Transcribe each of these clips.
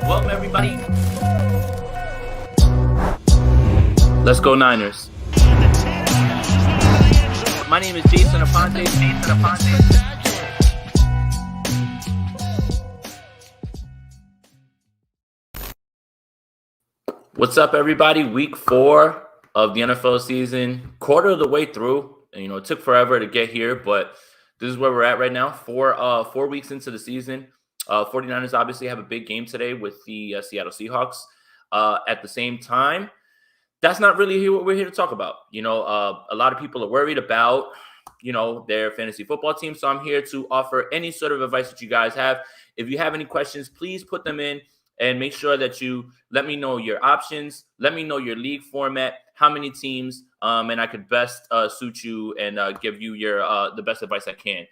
Welcome, everybody. Let's go Niners. My name is Jason Aponte. What's up, everybody? Week 4 of the NFL season, quarter of the way through. And, it took forever to get here, but this is where we're at right now. 4 weeks into the season. 49ers obviously have a big game today with the Seattle Seahawks. At the same time, that's not really what we're here to talk about. A lot of people are worried about, their fantasy football team. So I'm here to offer any sort of advice that you guys have. If you have any questions, please put them in and make sure that you let me know your options. Let me know your league format, how many teams, and I could best suit you and give you your the best advice I can.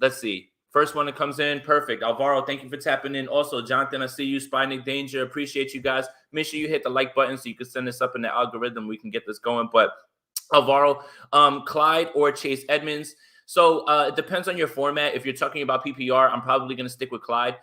Let's see. First one that comes in, perfect. Alvaro, thank you for tapping in. Also, Jonathan, I see you. Spynick Danger, appreciate you guys. Make sure you hit the like button so you can send this up in the algorithm. We can get this going. But Alvaro, Clyde or Chase Edmonds. So it depends on your format. If you're talking about PPR, I'm probably going to stick with Clyde.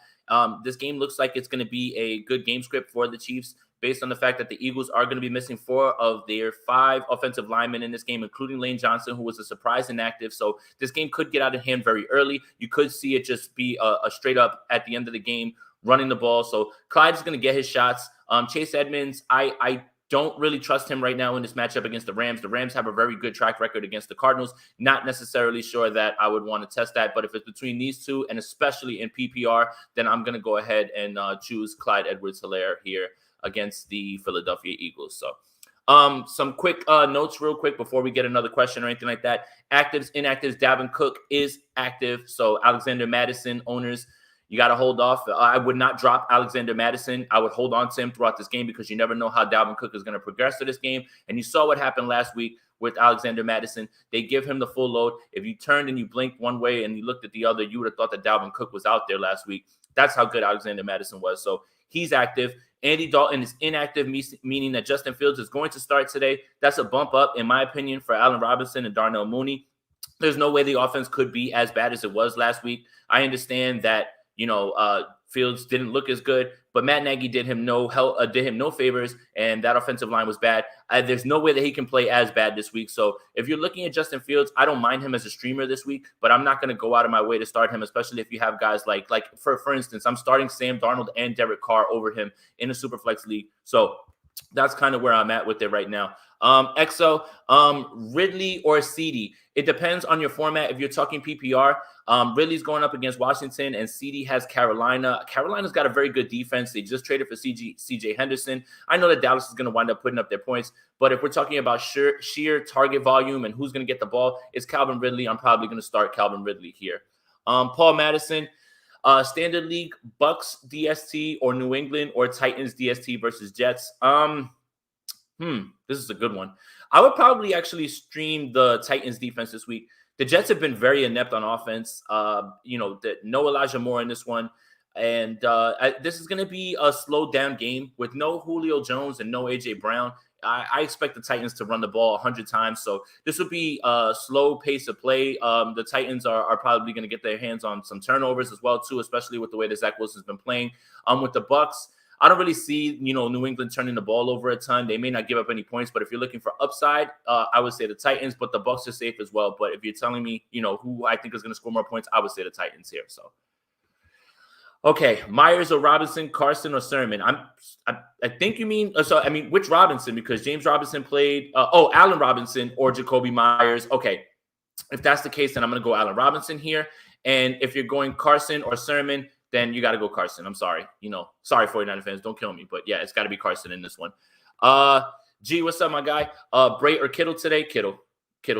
This game looks like it's going to be a good game script for the Chiefs based on the fact that the Eagles are going to be missing 4 of their 5 offensive linemen in this game, including Lane Johnson, who was a surprise inactive. So this game could get out of hand very early. You could see it just be a straight up at the end of the game running the ball. So Clyde is going to get his shots. Chase Edmonds, I don't really trust him right now in this matchup against the Rams. The Rams have a very good track record against the Cardinals. Not necessarily sure that I would want to test that, but if it's between these two, and especially in PPR, then I'm going to go ahead and choose Clyde Edwards-Helaire here against the Philadelphia Eagles. So some quick notes real quick before we get another question or anything like that. Actives, inactives, Dalvin Cook is active. So Alexander Mattison owners, you got to hold off. I would not drop Alexander Mattison. I would hold on to him throughout this game because you never know how Dalvin Cook is going to progress to this game. And you saw what happened last week with Alexander Mattison. They give him the full load. If you turned and you blinked one way and you looked at the other, you would have thought that Dalvin Cook was out there last week. That's how good Alexander Mattison was. So he's active. Andy Dalton is inactive, meaning that Justin Fields is going to start today. That's a bump up, in my opinion, for Allen Robinson and Darnell Mooney. There's no way the offense could be as bad as it was last week. I understand that, Fields didn't look as good, but Matt Nagy did him no favors, and that offensive line was bad. There's no way that he can play as bad this week. So if you're looking at Justin Fields, I don't mind him as a streamer this week, but I'm not going to go out of my way to start him, especially if you have guys like for instance, I'm starting Sam Darnold and Derek Carr over him in a Superflex league. So that's kind of where I'm at with it right now. XO, Ridley or CD. It depends on your format. If you're talking PPR, Ridley's going up against Washington, and CD has Carolina. Carolina's got a very good defense. They just traded for CJ Henderson. I know that Dallas is going to wind up putting up their points, but if we're talking about sheer target volume and who's going to get the ball, it's Calvin Ridley. I'm probably going to start Calvin Ridley here. Paul Madison. Standard League, Bucks DST or New England or Titans DST versus Jets. This is a good one. I would probably actually stream the Titans defense this week. The Jets have been very inept on offense. No Elijah Moore in this one. And this is going to be a slowed down game with no Julio Jones and no AJ Brown. I expect the Titans to run the ball 100 times. So this would be a slow pace of play. The Titans are probably going to get their hands on some turnovers as well, too, especially with the way that Zach Wilson's been playing. With the Bucks, I don't really see, New England turning the ball over a ton. They may not give up any points, but if you're looking for upside, I would say the Titans, but the Bucks are safe as well. But if you're telling me, who I think is going to score more points, I would say the Titans here. So. Okay, Myers or Robinson, Carson or Sermon. I think you mean which Robinson? Because James Robinson played. Allen Robinson or Jacoby Myers. Okay, if that's the case, then I'm going to go Allen Robinson here. And if you're going Carson or Sermon, then you got to go Carson. I'm sorry, sorry 49er fans, don't kill me, but yeah, it's got to be Carson in this one. G, what's up, my guy? Bray or Kittle today? Kittle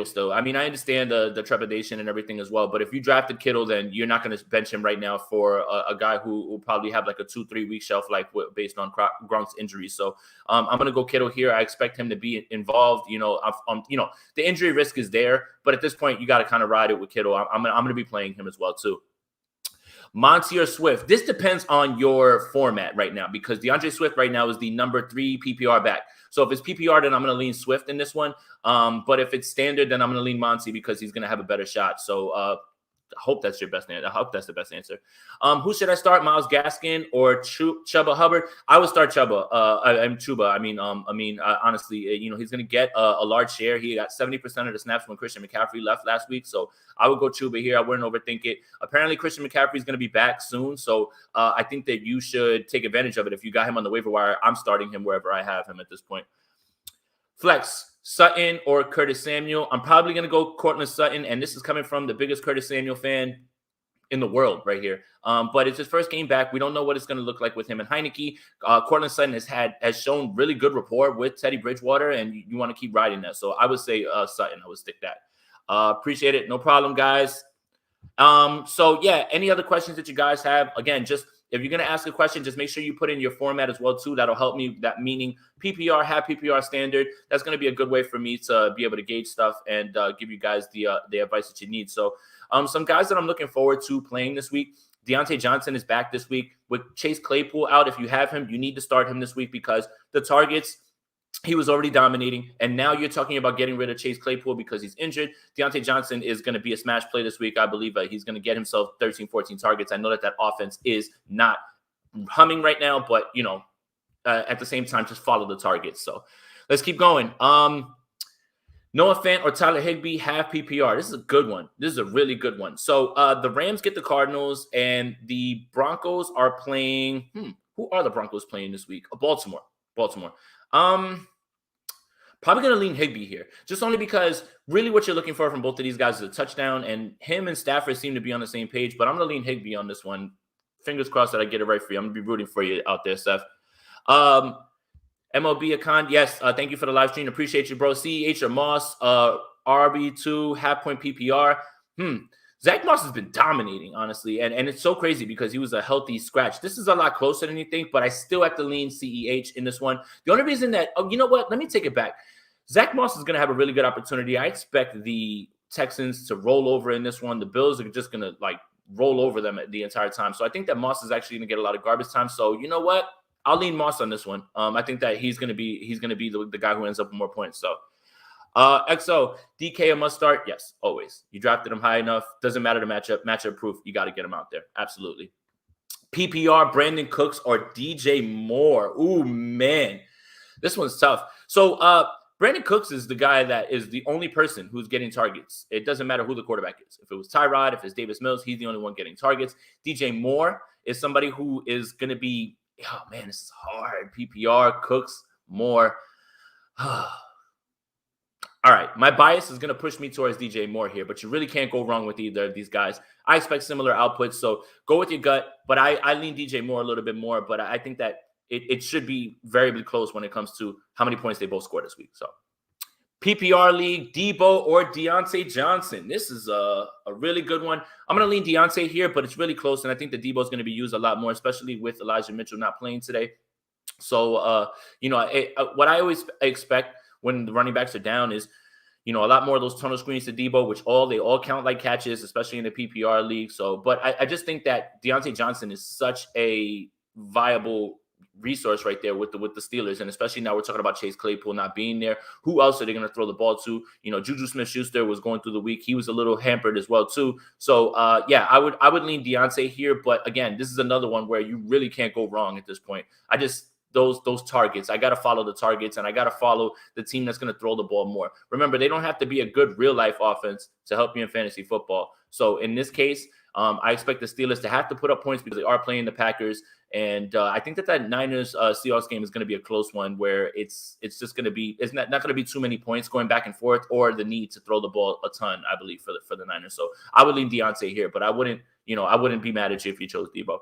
still. I mean, I understand the trepidation and everything as well, but if you drafted Kittle, then you're not going to bench him right now for a guy who will probably have like a 2-3 week shelf life based on Gronk's injury. So I'm going to go Kittle here. I expect him to be involved. The injury risk is there, but at this point, you got to kind of ride it with Kittle. I'm going to be playing him as well too. Monty or Swift. This depends on your format right now because Deandre Swift right now is the number 3 PPR back. So if it's PPR, then I'm going to lean Swift in this one. But if it's standard, then I'm going to lean Monty because he's going to have a better shot. So hope that's your best answer. I hope that's the best answer. Who should I start? Myles Gaskin or Chubba Hubbard? I would start Chubba. I'm Chubba. Honestly, he's going to get a large share. He got 70% of the snaps when Christian McCaffrey left last week. So I would go Chubba here. I wouldn't overthink it. Apparently, Christian McCaffrey is going to be back soon. So I think that you should take advantage of it. If you got him on the waiver wire, I'm starting him wherever I have him at this point. Flex, Sutton or Curtis Samuel. I'm probably going to go Courtland Sutton, and this is coming from the biggest Curtis Samuel fan in the world right here. But it's his first game back. We don't know what it's going to look like with him and Heineke. Courtland Sutton has shown really good rapport with Teddy Bridgewater, and you want to keep riding that. So I would say Sutton. I would stick that. Appreciate it. No problem, guys. So yeah, any other questions that you guys have? Again, just if you're going to ask a question, just make sure you put in your format as well, too. That'll help me. That meaning PPR, half PPR standard. That's going to be a good way for me to be able to gauge stuff and give you guys the advice that you need. So some guys that I'm looking forward to playing this week. Deontay Johnson is back this week. With Chase Claypool out, if you have him, you need to start him this week because the targets, he was already dominating, and now you're talking about getting rid of Chase Claypool because he's injured. Deontay Johnson is going to be a smash play this week. I believe he's going to get himself 13, 14 targets. I know that offense is not humming right now, but, at the same time, just follow the targets. So let's keep going. Noah Fant or Tyler Higbee, half PPR. This is a good one. This is a really good one. So the Rams get the Cardinals, and the Broncos are playing. Who are the Broncos playing this week? Baltimore. Probably going to lean Higbee here, just only because really what you're looking for from both of these guys is a touchdown, and him and Stafford seem to be on the same page, but I'm going to lean Higbee on this one. Fingers crossed that I get it right for you. I'm going to be rooting for you out there, Seth. MLB Akon, yes, thank you for the live stream. Appreciate you, bro. CEH or Moss, RB2, half point PPR. Zack Moss has been dominating, honestly, and it's so crazy because he was a healthy scratch. This is a lot closer than you think, but I still have to lean CEH in this one. The only reason that, you know what? Let me take it back. Zack Moss is going to have a really good opportunity. I expect the Texans to roll over in this one. The Bills are just going to, roll over them the entire time. So I think that Moss is actually going to get a lot of garbage time. So you know what? I'll lean Moss on this one. I think that he's going to be the guy who ends up with more points. So XO, DK a must start? Yes, always. You drafted him high enough. Doesn't matter the matchup proof. You got to get him out there. Absolutely. PPR, Brandon Cooks or DJ Moore. Ooh, man. This one's tough. So Brandon Cooks is the guy that is the only person who's getting targets. It doesn't matter who the quarterback is. If it was Tyrod, if it's Davis Mills, he's the only one getting targets. DJ Moore is somebody who is going to be, oh, man, this is hard. PPR, Cooks, Moore. All right, my bias is going to push me towards DJ Moore here, but you really can't go wrong with either of these guys. I expect similar outputs, so go with your gut, but I lean DJ Moore a little bit more, but I think that it should be variably close when it comes to how many points they both scored this week. So PPR league, Debo or Deontay Johnson. This is a really good one. I'm going to lean Deontay here, but it's really close, and I think that Debo is going to be used a lot more, especially with Elijah Mitchell not playing today. So, what I always expect when the running backs are down is, a lot more of those tunnel screens to Debo, which they all count like catches, especially in the PPR league. So, but I just think that Deontay Johnson is such a viable resource right there with the Steelers, and especially now we're talking about Chase Claypool not being there. Who else are they going to throw the ball to? Juju Smith-Schuster was going through the week; he was a little hampered as well too. So, I would lean Deontay here, but again, this is another one where you really can't go wrong at this point. Those targets. I got to follow the targets, and I got to follow the team that's going to throw the ball more. Remember, they don't have to be a good real-life offense to help you in fantasy football. So in this case, I expect the Steelers to have to put up points because they are playing the Packers. And I think that Niners-Seahawks game is going to be a close one where it's just going to be – it's not going to be too many points going back and forth or the need to throw the ball a ton, I believe, for the Niners. So I would lean Deontay here, but I wouldn't be mad at you if you chose Debo.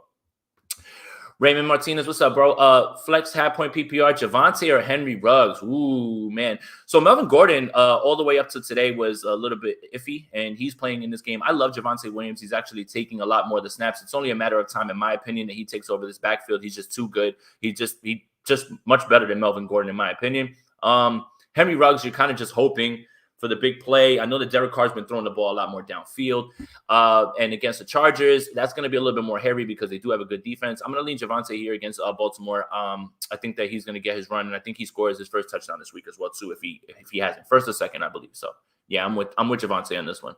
Raymond Martinez, what's up, bro? Flex, half-point PPR, Javonte or Henry Ruggs? Ooh, man. So Melvin Gordon, all the way up to today, was a little bit iffy, and he's playing in this game. I love Javonte Williams. He's actually taking a lot more of the snaps. It's only a matter of time, in my opinion, that he takes over this backfield. He's just too good. He's just much better than Melvin Gordon, in my opinion. Henry Ruggs, you're kind of just hoping for the big play. I know that Derek Carr's been throwing the ball a lot more downfield. And against the Chargers, that's going to be a little bit more heavy because they do have a good defense. I'm going to lean Javonte here against Baltimore. I think that he's going to get his run, and I think he scores his first touchdown this week as well, too, if he hasn't. First or second, I believe. So, yeah, I'm with Javonte on this one.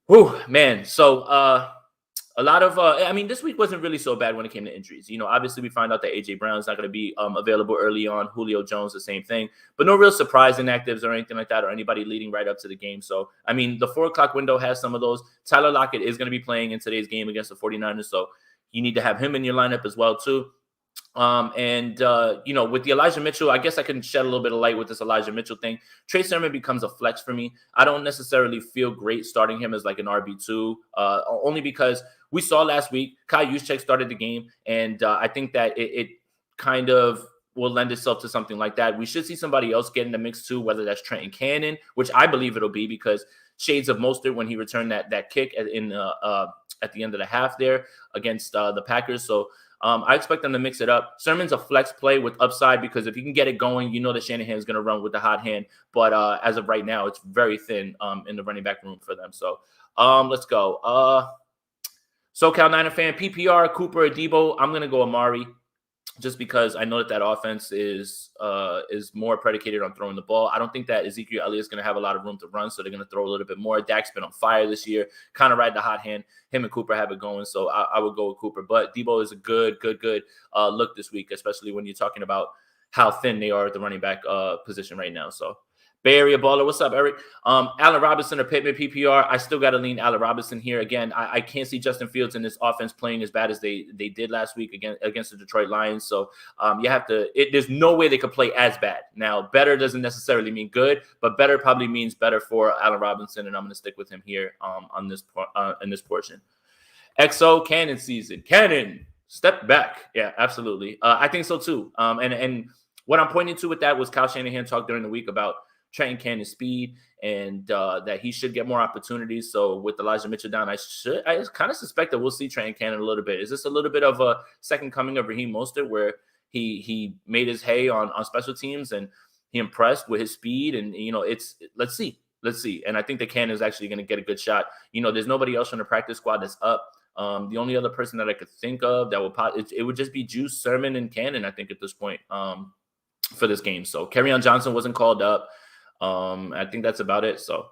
Whew, man. So a lot of I mean, this week wasn't really so bad when it came to injuries. Obviously we find out that AJ Brown's not going to be available early on. Julio Jones, the same thing, but no real surprise inactives or anything like that, or anybody leading right up to the game. So I mean, the 4 o'clock window has some of those. Tyler Lockett is going to be playing in today's game against the 49ers, so you need to have him in your lineup as well too. With the Elijah Mitchell, I guess I can shed a little bit of light with this Elijah Mitchell thing. Trey Sermon becomes a flex for me. I don't necessarily feel great starting him as like an RB2, only because we saw last week Kyle Juszczyk started the game, and I think that it kind of will lend itself to something like that. We should see somebody else get in the mix too, whether that's Trenton Cannon, which I believe it'll be because shades of Mostert when he returned that kick at the end of the half there against the Packers. So I expect them to mix it up. Sermon's a flex play with upside because if you can get it going, that Shanahan's going to run with the hot hand. But as of right now, it's very thin in the running back room for them. So let's go. SoCal Niner fan, PPR, Cooper, Debo. I'm going to go Amari just because I know that offense is more predicated on throwing the ball. I don't think that Ezekiel Elliott is going to have a lot of room to run, so they're going to throw a little bit more. Dak's been on fire this year, kind of ride the hot hand. Him and Cooper have it going, so I would go with Cooper. But Debo is a good look this week, especially when you're talking about how thin they are at the running back position right now. So Bay Area Baller, what's up, Eric? Allen Robinson or Pittman PPR. I still got to lean Allen Robinson here. Again, I can't see Justin Fields in this offense playing as bad as they did last week against the Detroit Lions. So you have to. There's no way they could play as bad. Now, better doesn't necessarily mean good, but better probably means better for Allen Robinson, and I'm going to stick with him here in this portion. XO Cannon season. Cannon, step back. Yeah, absolutely. I think so too. And what I'm pointing to with that was Kyle Shanahan talked during the week about Trenton Cannon's speed and that he should get more opportunities. So with Elijah Mitchell down, I kind of suspect that we'll see Trenton Cannon a little bit. Is this a little bit of a second coming of Raheem Mostert where he made his hay on special teams and he impressed with his speed? And, let's see. And I think that Cannon is actually going to get a good shot. There's nobody else on the practice squad that's up. The only other person that I could think of that it would just be Juice, Sermon, and Cannon, I think, at this point for this game. So Kerryon Johnson wasn't called up. I think that's about it. So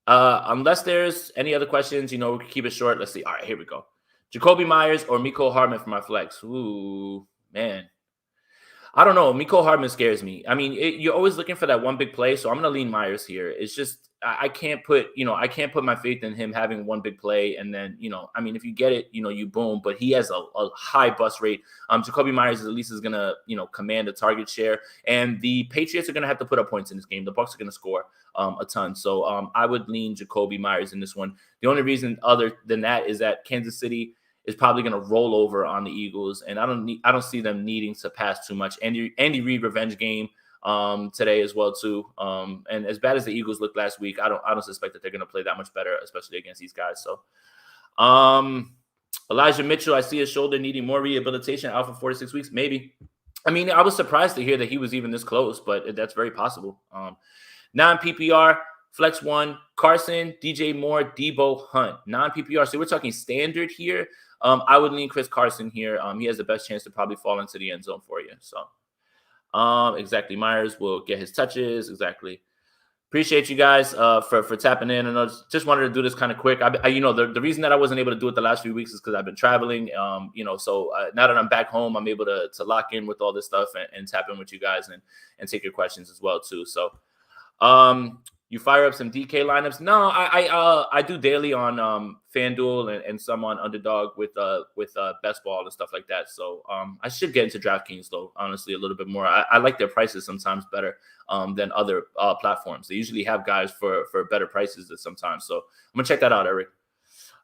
unless there's any other questions, we can keep it short. Let's see. All right, here we go. Jacoby Myers or Mikko Hartman for my flex. Ooh, man. I don't know. Mikko Hartman scares me. I mean, you're always looking for that one big play, so I'm going to lean Myers here. It's just I can't put my faith in him having one big play and then, if you get it, you boom, but he has a high bust rate. Jacoby Myers at least is going to, command a target share, and the Patriots are going to have to put up points in this game. The Bucs are going to score a ton. So I would lean Jacoby Myers in this one. The only reason other than that is that Kansas City is probably going to roll over on the Eagles, and I don't see them needing to pass too much. Andy Reid revenge game today as well too. And as bad as the Eagles looked last week, I don't suspect that they're going to play that much better, especially against these guys. So Elijah Mitchell, I see his shoulder needing more rehabilitation, out for 4 to 6 weeks, maybe. I mean, I was surprised to hear that he was even this close, but that's very possible. Non-PPR, Flex 1, Carson, DJ Moore, Debo, Hunt. Non-PPR, so we're talking standard here. I would lean Chris Carson here. He has the best chance to probably fall into the end zone for you. So, exactly. Myers will get his touches. Exactly. Appreciate you guys for tapping in. And I just wanted to do this kind of quick. The reason that I wasn't able to do it the last few weeks is because I've been traveling. So now that I'm back home, I'm able to lock in with all this stuff and tap in with you guys and take your questions as well too. So, you fire up some DK lineups? No, I do daily on FanDuel and some on Underdog with Best Ball and stuff like that. So I should get into DraftKings though, honestly, a little bit more. I like their prices sometimes better than other platforms. They usually have guys for better prices sometimes. So I'm gonna check that out, Eric.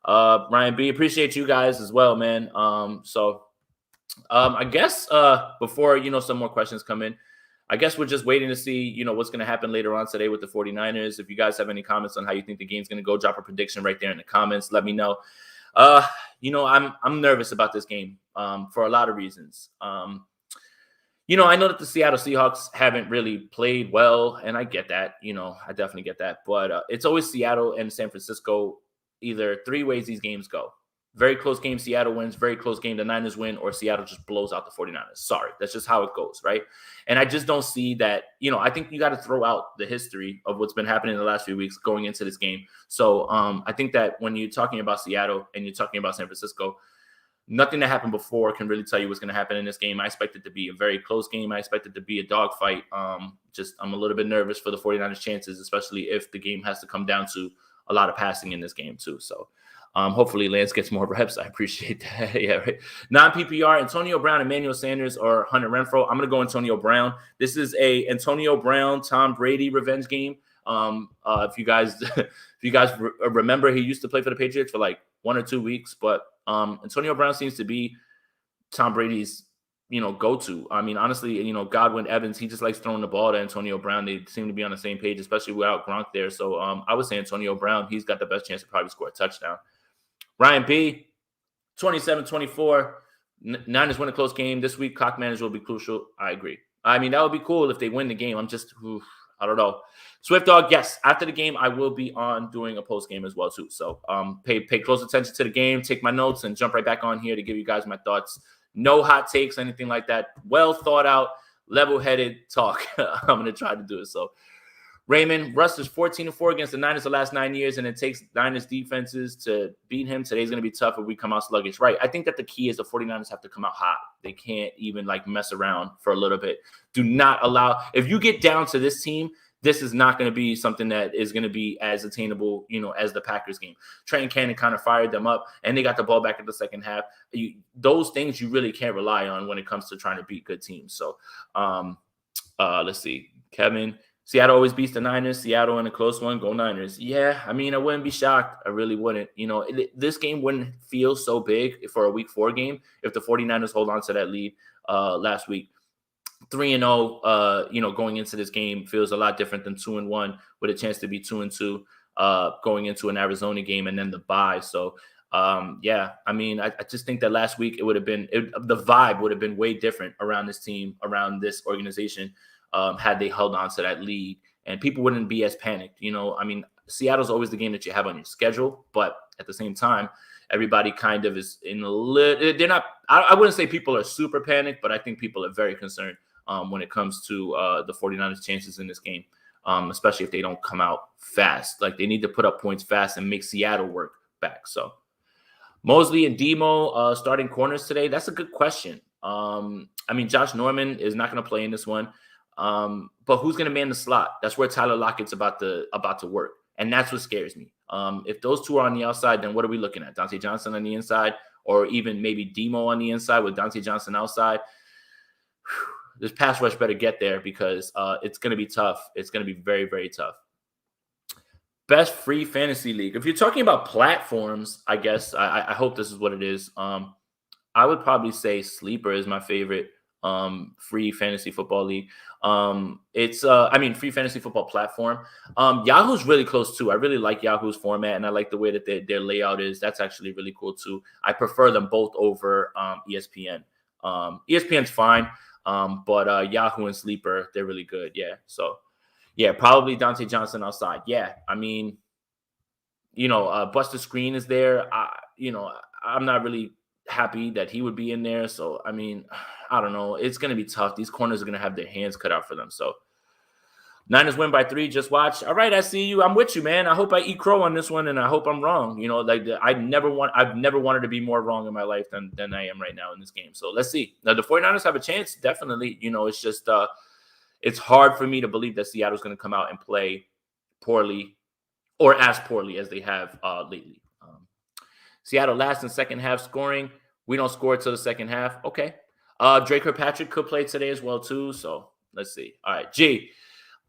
Ryan B, appreciate you guys as well, man. I guess before some more questions come in, I guess we're just waiting to see, what's going to happen later on today with the 49ers. If you guys have any comments on how you think the game's going to go, drop a prediction right there in the comments. Let me know. I'm nervous about this game for a lot of reasons. I know that the Seattle Seahawks haven't really played well, and I get that. I definitely get that. But it's always Seattle and San Francisco, either 3 ways these games go. Very close game, Seattle wins. Very close game, the Niners win, or Seattle just blows out the 49ers. Sorry, that's just how it goes, right? And I just don't see that, I think you got to throw out the history of what's been happening in the last few weeks going into this game. So I think that when you're talking about Seattle and you're talking about San Francisco, nothing that happened before can really tell you what's going to happen in this game. I expect it to be a very close game. I expect it to be a dogfight. I'm a little bit nervous for the 49ers chances, especially if the game has to come down to a lot of passing in this game too. So hopefully Lance gets more reps. I appreciate that. Yeah, right. Non-PPR, Antonio Brown, Emmanuel Sanders, or Hunter Renfrow. I'm going to go Antonio Brown. This is a Antonio Brown, Tom Brady revenge game. If you guys remember, he used to play for the Patriots for like 1 or 2 weeks, but Antonio Brown seems to be Tom Brady's, go-to. I mean, honestly, Godwin, Evans, he just likes throwing the ball to Antonio Brown. They seem to be on the same page, especially without Gronk there. So I would say Antonio Brown, he's got the best chance to probably score a touchdown. Ryan B, 27-24. Niners win a close game. This week, clock management will be crucial. I agree. I mean, that would be cool if they win the game. I don't know. Swift Dog, yes. After the game, I will be on doing a post game as well, too. So pay close attention to the game, take my notes, and jump right back on here to give you guys my thoughts. No hot takes, anything like that. Well thought out, level-headed talk. I'm going to try to do it. So Raymond Russ is 14-4 against the Niners the last 9 years, and it takes Niners defenses to beat him. Today's going to be tough if we come out sluggish. Right. I think that the key is the 49ers have to come out hot. They can't even mess around for a little bit. Do not allow – if you get down to this team, this is not going to be something that is going to be as attainable, as the Packers game. Trenton Cannon kind of fired them up, and they got the ball back in the second half. Those things you really can't rely on when it comes to trying to beat good teams. So let's see. Kevin – Seattle always beats the Niners. Seattle in a close one, go Niners. Yeah, I mean, I wouldn't be shocked. I really wouldn't. This game wouldn't feel so big for a Week 4 game if the 49ers hold on to that lead last week. 3-0, going into this game feels a lot different than 2-1 with a chance to be 2-2 going into an Arizona game and then the bye. So, I mean, I just think that last week the vibe would have been way different around this team, around this organization. Had they held on to that lead, and people wouldn't be as panicked. I mean, Seattle's always the game that you have on your schedule, but at the same time, everybody kind of is in a little, they're not, I wouldn't say people are super panicked, but I think people are very concerned when it comes to the 49ers chances in this game, especially if they don't come out fast. They need to put up points fast and make Seattle work back. So Mosley and Demo starting corners today. That's a good question. I mean, Josh Norman is not going to play in this one. But who's going to man the slot? That's where Tyler Lockett's about to work. And that's what scares me. If those two are on the outside, then what are we looking at? Dante Johnson on the inside, or even maybe Demo on the inside with Dante Johnson outside. This pass rush better get there because it's going to be tough. It's going to be very, very tough. Best free fantasy league. If you're talking about platforms, I guess I hope this is what it is. I would probably say Sleeper is my favorite free fantasy football league. It's free fantasy football platform. Yahoo's really close too. I really like Yahoo's format, and I like the way that their layout is. That's actually really cool too. I prefer them both over ESPN. ESPN's fine, but Yahoo and Sleeper, they're really good. Yeah. So yeah, probably Dante Johnson outside. Yeah. I mean, Buster Screen is there. I'm not really happy that he would be in there. So, I mean, I don't know. It's going to be tough. These corners are going to have their hands cut out for them. So, Niners win by 3. Just watch. All right, I see you. I'm with you, man. I hope I eat crow on this one, and I hope I'm wrong. I've never wanted to be more wrong in my life than I am right now in this game. So, let's see. Now, the 49ers have a chance, definitely. It's just it's hard for me to believe that Seattle's going to come out and play poorly or as poorly as they have lately. Seattle last in second half scoring. We don't score till the second half. Okay. Kirkpatrick could play today as well, too. So let's see. All right. G.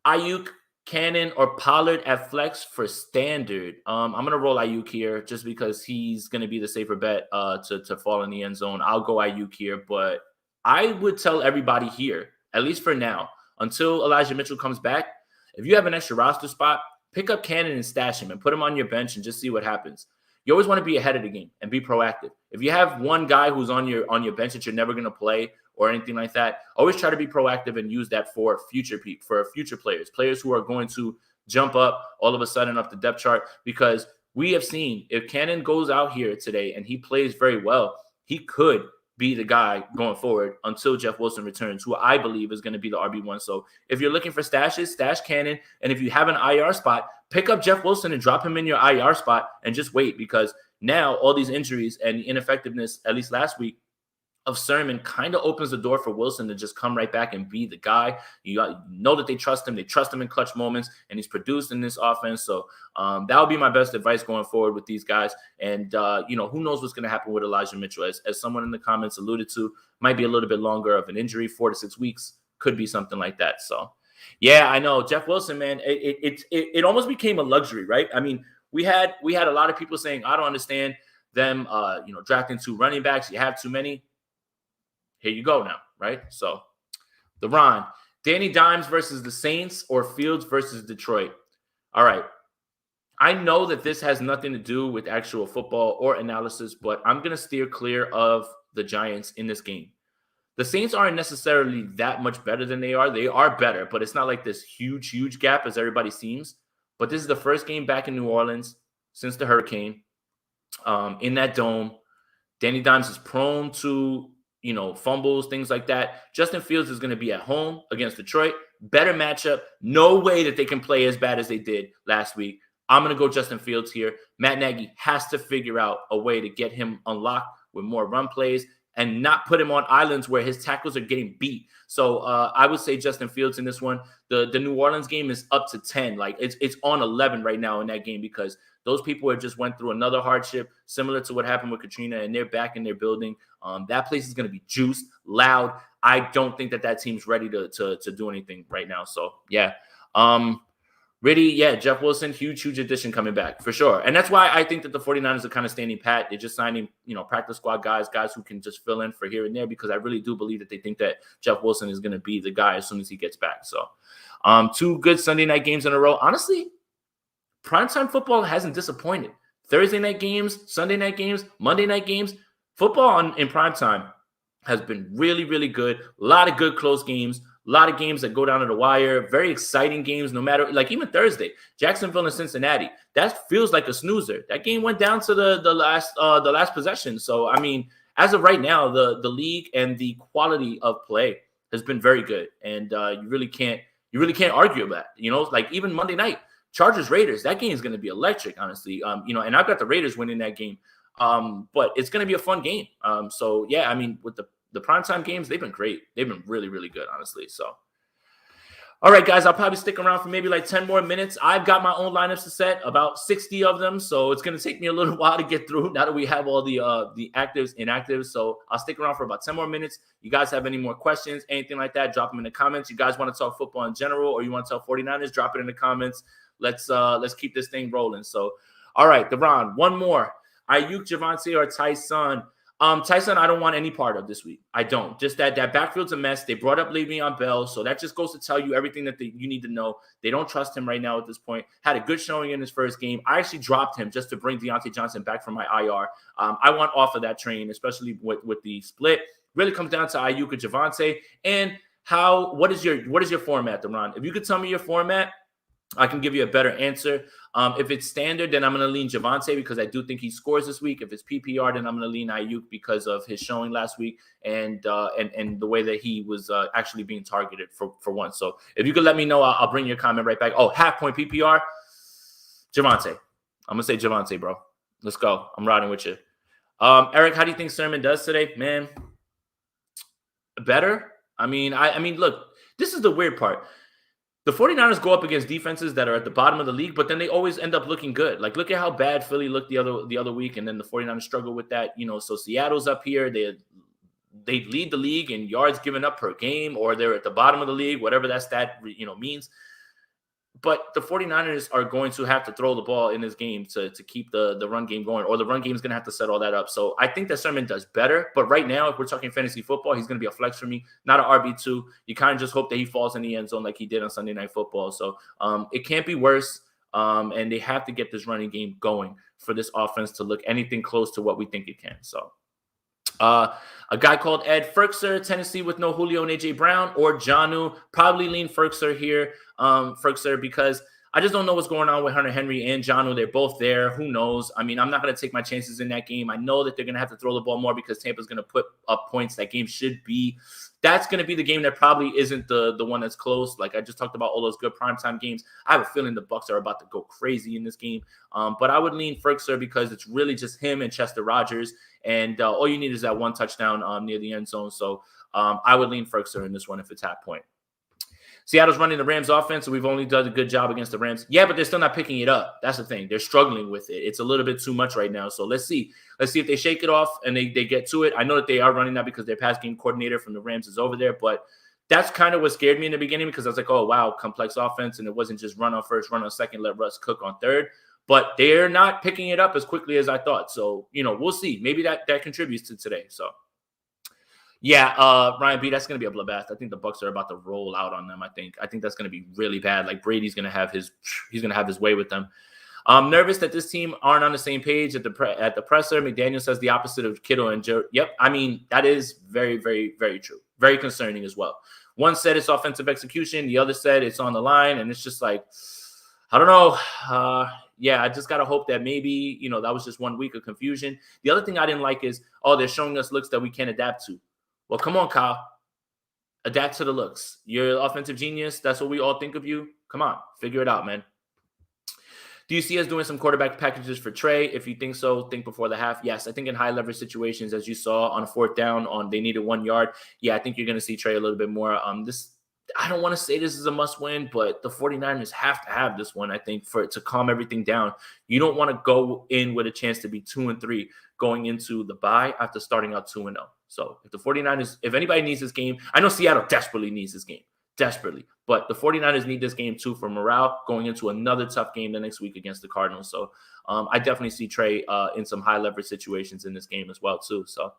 Ayuk, Cannon, or Pollard at flex for standard. I'm going to roll Ayuk here just because he's going to be the safer bet to fall in the end zone. I'll go Ayuk here, but I would tell everybody here, at least for now, until Elijah Mitchell comes back, if you have an extra roster spot, pick up Cannon and stash him and put him on your bench and just see what happens. You always want to be ahead of the game and be proactive. If you have one guy who's on your bench that you're never going to play or anything like that, always try to be proactive and use that for future players who are going to jump up all of a sudden up the depth chart, because We have seen if Cannon goes out here today and he plays very well, he could be the guy going forward until Jeff Wilson returns, who I believe is going to be the RB1. So if you're looking for stashes, stash Cannon. And if you have an IR spot, pick up Jeff Wilson and drop him in your IR spot and just wait, because now all these injuries and the ineffectiveness, at least last week, of Sermon kind of opens the door for Wilson to just come right back and be the guy. You know that they trust him. They trust him in clutch moments, and he's produced in this offense. So that would be my best advice going forward with these guys. And, who knows what's going to happen with Elijah Mitchell. As someone in the comments alluded to, might be a little bit longer of an injury, 4 to 6 weeks. Could be something like that. So, yeah, I know. Jeff Wilson, man, it almost became a luxury, right? I mean, we had a lot of people saying, I don't understand them, drafting 2 running backs. You have too many. Here you go now, right? So, the Ron, Danny Dimes versus the Saints or Fields versus Detroit. All right. I know that this has nothing to do with actual football or analysis, but I'm going to steer clear of the Giants in this game. The Saints aren't necessarily that much better than they are. They are better, but it's not like this huge, huge gap as everybody seems. But this is the first game back in New Orleans since the hurricane. In that dome, Danny Dimes is prone to fumbles, things like that. Justin Fields is going to be at home against Detroit. Better matchup. No way that they can play as bad as they did last week. I'm going to go Justin Fields here. Matt Nagy has to figure out a way to get him unlocked with more run plays and not put him on islands where his tackles are getting beat. So I would say Justin Fields in this one. The New Orleans game is up to 10. Like it's on 11 right now in that game, because those people have just went through another hardship similar to what happened with Katrina, and they're back in their building. That place is going to be juiced, loud. I don't think that team's ready to do anything right now. So, yeah. Jeff Wilson, huge addition coming back for sure. And that's why I think that the 49ers are kind of standing pat. They're just signing, practice squad guys who can just fill in for here and there, because I really do believe that they think that Jeff Wilson is going to be the guy as soon as he gets back. So, 2 good Sunday night games in a row. Honestly, primetime football hasn't disappointed. Thursday night games, Sunday night games, Monday night games. Football in primetime has been really, really good. A lot of good close games. A lot of games that go down to the wire. Very exciting games, no matter, like even Thursday, Jacksonville and Cincinnati. That feels like a snoozer. That game went down to the last possession. So, I mean, as of right now, the league and the quality of play has been very good. And you really can't argue about it. Like even Monday night, Chargers Raiders, that game is going to be electric, honestly. And I've got the Raiders winning that game. But it's going to be a fun game. So yeah, I mean, with the primetime games, they've been great. They've been really, really good, honestly. So, all right, guys, I'll probably stick around for maybe like 10 more minutes. I've got my own lineups to set, about 60 of them. So it's going to take me a little while to get through now that we have all the actives, inactives. So I'll stick around for about 10 more minutes. You guys have any more questions, anything like that, drop them in the comments. You guys want to talk football in general, or you want to talk 49ers, drop it in the comments. Let's keep this thing rolling. So, all right, Deron, one more. Ayuk, Javonte, or Tyson? Tyson, I don't want any part of this week. I don't. Just that backfield's a mess. They brought up Le'Veon Bell, so that just goes to tell you everything that you need to know. They don't trust him right now at this point. Had a good showing in his first game. I actually dropped him just to bring Deontay Johnson back from my IR. I want off of that train, especially with the split. Really comes down to Ayuk or Javonte. And what is your format, Deron? If you could tell me your format, I can give you a better answer. If it's standard, then I'm going to lean Javonte because I do think he scores this week. If it's PPR, then I'm going to lean Ayuk because of his showing last week and the way that he was actually being targeted for once. So if you could let me know, I'll bring your comment right back. Oh, half point PPR, Javonte. I'm going to say Javonte, bro. Let's go. I'm riding with you. Eric, how do you think Sermon does today? Man, better? I mean, look, this is the weird part. The 49ers go up against defenses that are at the bottom of the league, but then they always end up looking good. Like, look at how bad Philly looked the other week, and then the 49ers struggle with that. So Seattle's up here. They lead the league in yards given up per game, or they're at the bottom of the league, whatever that stat means. But the 49ers are going to have to throw the ball in this game to keep the run game going, or the run game is going to have to set all that up. So I think that Sermon does better. But right now, if we're talking fantasy football, he's going to be a flex for me, not an RB2. You kind of just hope that he falls in the end zone like he did on Sunday Night Football. So it can't be worse. And they have to get this running game going for this offense to look anything close to what we think it can. So a guy called Ed Ferkser, Tennessee with no Julio and AJ Brown, or Jonnu. Probably lean Ferkser here. Ferkser, because I just don't know what's going on with Hunter Henry and Jonnu. They're both there. Who knows? I mean, I'm not going to take my chances in that game. I know that they're going to have to throw the ball more because Tampa's going to put up points. That game should be. That's going to be the game that probably isn't the one that's close. Like I just talked about all those good primetime games. I have a feeling the Bucs are about to go crazy in this game. But I would lean Ferguson because it's really just him and Chester Rogers. And all you need is that one touchdown near the end zone. So I would lean Ferguson in this one if it's half point. Seattle's running the Rams offense, so we've only done a good job against the Rams. Yeah, but they're still not picking it up. That's the thing. They're struggling with it. It's a little bit too much right now. So let's see. Let's see if they shake it off and they get to it. I know that they are running that because their pass game coordinator from the Rams is over there, but that's kind of what scared me in the beginning because I was like, oh, wow, complex offense, and it wasn't just run on first, run on second, let Russ cook on third. But they're not picking it up as quickly as I thought. So, we'll see. Maybe that contributes to today. So. Yeah, Ryan B, that's going to be a bloodbath. I think the Bucs are about to roll out on them. I think that's going to be really bad. Like Brady's going to have his way with them. I'm nervous that this team aren't on the same page at the presser. McDaniel says the opposite of Kittle and Joe. Yep, I mean that is very, very, very true. Very concerning as well. One said it's offensive execution. The other said it's on the line, and it's just like I don't know. Yeah, I just got to hope that maybe that was just 1 week of confusion. The other thing I didn't like is they're showing us looks that we can't adapt to. Well, come on, Kyle. Adapt to the looks. You're an offensive genius. That's what we all think of you. Come on. Figure it out, man. Do you see us doing some quarterback packages for Trey? If you think so, think before the half. Yes, I think in high leverage situations, as you saw on a fourth down, they needed 1 yard. Yeah, I think you're going to see Trey a little bit more. I don't want to say this is a must win, but the 49ers have to have this one, I think, for it to calm everything down. You don't want to go in with a chance to be 2-3 going into the bye after starting out 2-0. So if the 49ers, if anybody needs this game, I know Seattle desperately needs this game, desperately. But the 49ers need this game too for morale going into another tough game the next week against the Cardinals. So I definitely see Trey in some high leverage situations in this game as well too. So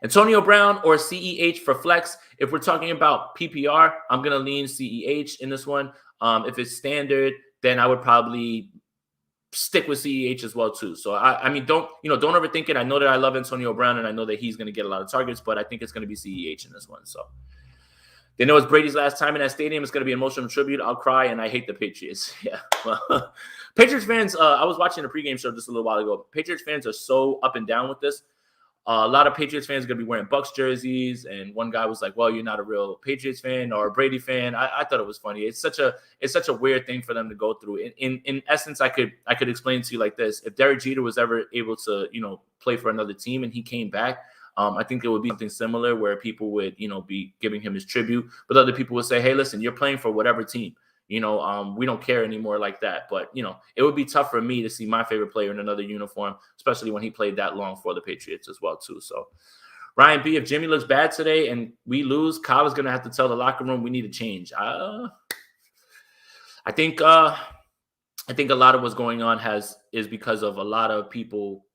Antonio Brown or CEH for flex. If we're talking about PPR, I'm going to lean CEH in this one. If it's standard, then I would probably stick with CEH as well too. So I mean, don't overthink it. I know that I love Antonio Brown and I know that he's going to get a lot of targets, but I think it's going to be CEH in this one. So they know it's Brady's last time in that stadium. It's going to be an emotional tribute. I'll cry, and I hate the Patriots. Yeah. Well, Patriots fans, I was watching a pregame show just a little while ago. Patriots fans are so up and down with this. A lot of Patriots fans are going to be wearing Bucs jerseys, and one guy was like, well, you're not a real Patriots fan or a Brady fan. I thought it was funny. It's such a weird thing for them to go through. In essence, I could explain to you like this. If Derek Jeter was ever able to, play for another team and he came back, I think it would be something similar where people would, be giving him his tribute, but other people would say, hey, listen, you're playing for whatever team. We don't care anymore like that. But, it would be tough for me to see my favorite player in another uniform, especially when he played that long for the Patriots as well, too. So, Ryan B., if Jimmy looks bad today and we lose, Kyle is going to have to tell the locker room we need a change. I think a lot of what's going on is because of a lot of people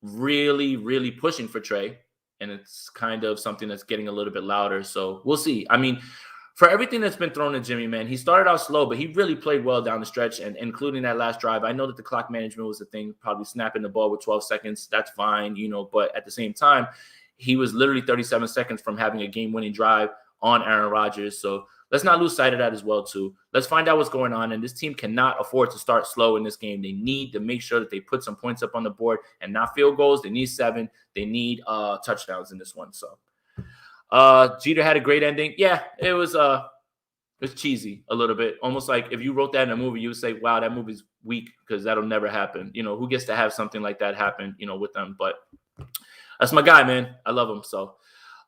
really, really pushing for Trey, and it's kind of something that's getting a little bit louder. So, we'll see. I mean, for everything that's been thrown at Jimmy, man, he started out slow, but he really played well down the stretch, and including that last drive. I know that the clock management was the thing, probably snapping the ball with 12 seconds. That's fine, but at the same time, he was literally 37 seconds from having a game-winning drive on Aaron Rodgers. So let's not lose sight of that as well, too. Let's find out what's going on, and this team cannot afford to start slow in this game. They need to make sure that they put some points up on the board and not field goals. They need 7. They need touchdowns in this one, so. Jeter had a great ending. Yeah, it was cheesy a little bit. Almost like if you wrote that in a movie, you would say, wow, that movie's weak because that'll never happen. Who gets to have something like that happen, with them? But that's my guy, man. I love him. So,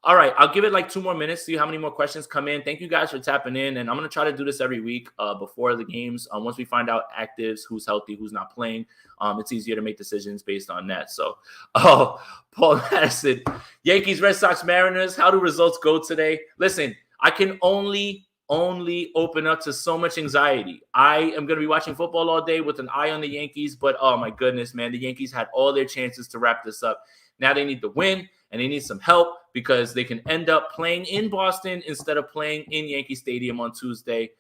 all right, I'll give it like 2 more minutes, see how many more questions come in. Thank you guys for tapping in. And I'm going to try to do this every week before the games. Once we find out actives, who's healthy, who's not playing, it's easier to make decisions based on that. So, Paul Madison, Yankees, Red Sox, Mariners. How do results go today? Listen, I can only open up to so much anxiety. I am going to be watching football all day with an eye on the Yankees, but oh my goodness, man, the Yankees had all their chances to wrap this up. Now they need to win, and they need some help because they can end up playing in Boston instead of playing in Yankee Stadium on Tuesday.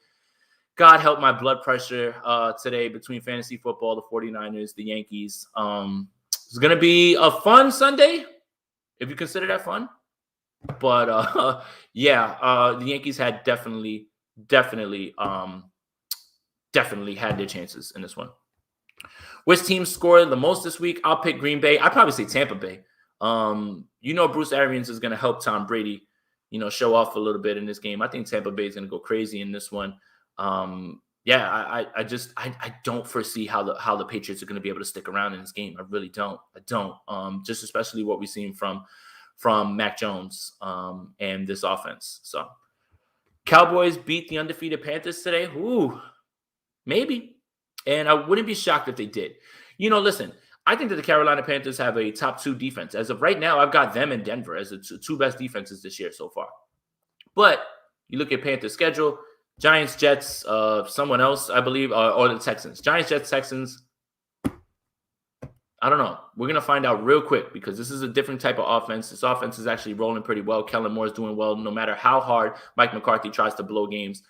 God help my blood pressure today between fantasy football, the 49ers, the Yankees. It's going to be a fun Sunday, if you consider that fun. But, the Yankees had definitely definitely had their chances in this one. Which team scored the most this week? I'll pick Green Bay. I'd probably say Tampa Bay. Bruce Arians is going to help Tom Brady, show off a little bit in this game. I think Tampa Bay is going to go crazy in this one. I don't foresee how the Patriots are going to be able to stick around in this game. I really don't. Just especially what we've seen from Mac Jones and this offense. So Cowboys beat the undefeated Panthers today. Ooh, maybe. And I wouldn't be shocked if they did. Listen, I think that the Carolina Panthers have a top 2 defense. As of right now, I've got them and Denver as the 2 best defenses this year so far. But you look at Panthers' schedule, Giants, Jets, someone else, I believe, or the Texans. Giants, Jets, Texans. I don't know. We're going to find out real quick because this is a different type of offense. This offense is actually rolling pretty well. Kellen Moore is doing well. No matter how hard Mike McCarthy tries to blow games,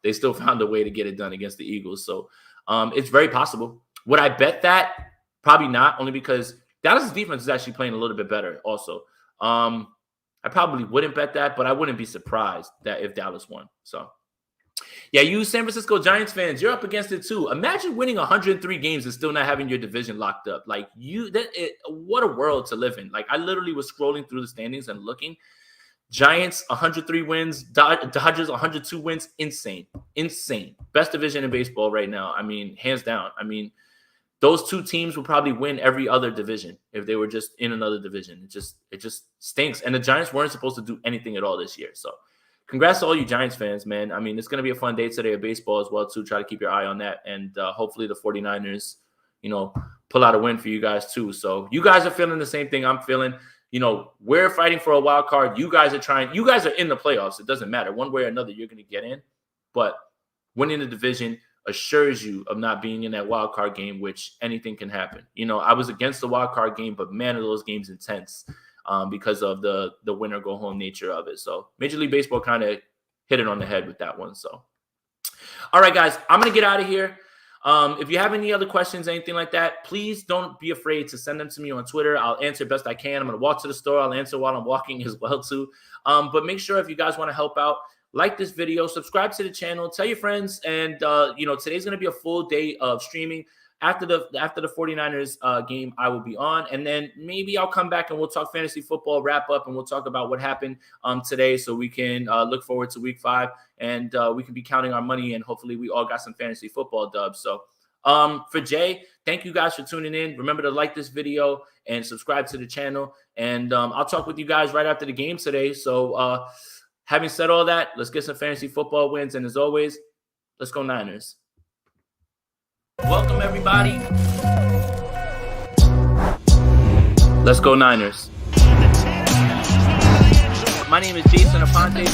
they still found a way to get it done against the Eagles. So it's very possible. Would I bet that? Probably not, only because Dallas' defense is actually playing a little bit better also. I probably wouldn't bet that, but I wouldn't be surprised that if Dallas won. So, yeah, you San Francisco Giants fans, you're up against it too. Imagine winning 103 games and still not having your division locked up. Like, what a world to live in. Like, I literally was scrolling through the standings and looking. Giants, 103 wins. Dodgers, 102 wins. Insane. Best division in baseball right now. I mean, hands down. I mean, those 2 teams would probably win every other division if they were just in another division. It just stinks. And the Giants weren't supposed to do anything at all this year. So congrats to all you Giants fans, man. I mean, it's going to be a fun day today of baseball as well, too. Try to keep your eye on that. And hopefully the 49ers, pull out a win for you guys, too. So you guys are feeling the same thing I'm feeling. We're fighting for a wild card. You guys are in the playoffs. It doesn't matter. One way or another, you're going to get in. But winning the division assures you of not being in that wild card game, which anything can happen. I was against the wild card game, but man, are those games intense because of the winner go home nature of it. So Major League Baseball kind of hit it on the head with that one. So, all right, guys, I'm going to get out of here. If you have any other questions, anything like that, please don't be afraid to send them to me on Twitter. I'll answer best I can. I'm going to walk to the store. I'll answer while I'm walking as well, too. But make sure if you guys want to help out, like this video, subscribe to the channel, tell your friends. And, today's going to be a full day of streaming. After the 49ers game, I will be on. And then maybe I'll come back and we'll talk fantasy football, wrap up, and we'll talk about what happened today so we can look forward to week 5. And we can be counting our money, and hopefully we all got some fantasy football dubs. So for Jay, thank you guys for tuning in. Remember to like this video and subscribe to the channel. And I'll talk with you guys right after the game today. So having said all that, let's get some fantasy football wins. And as always, let's go Niners. Welcome, everybody. Let's go Niners. My name is Jason Aponte.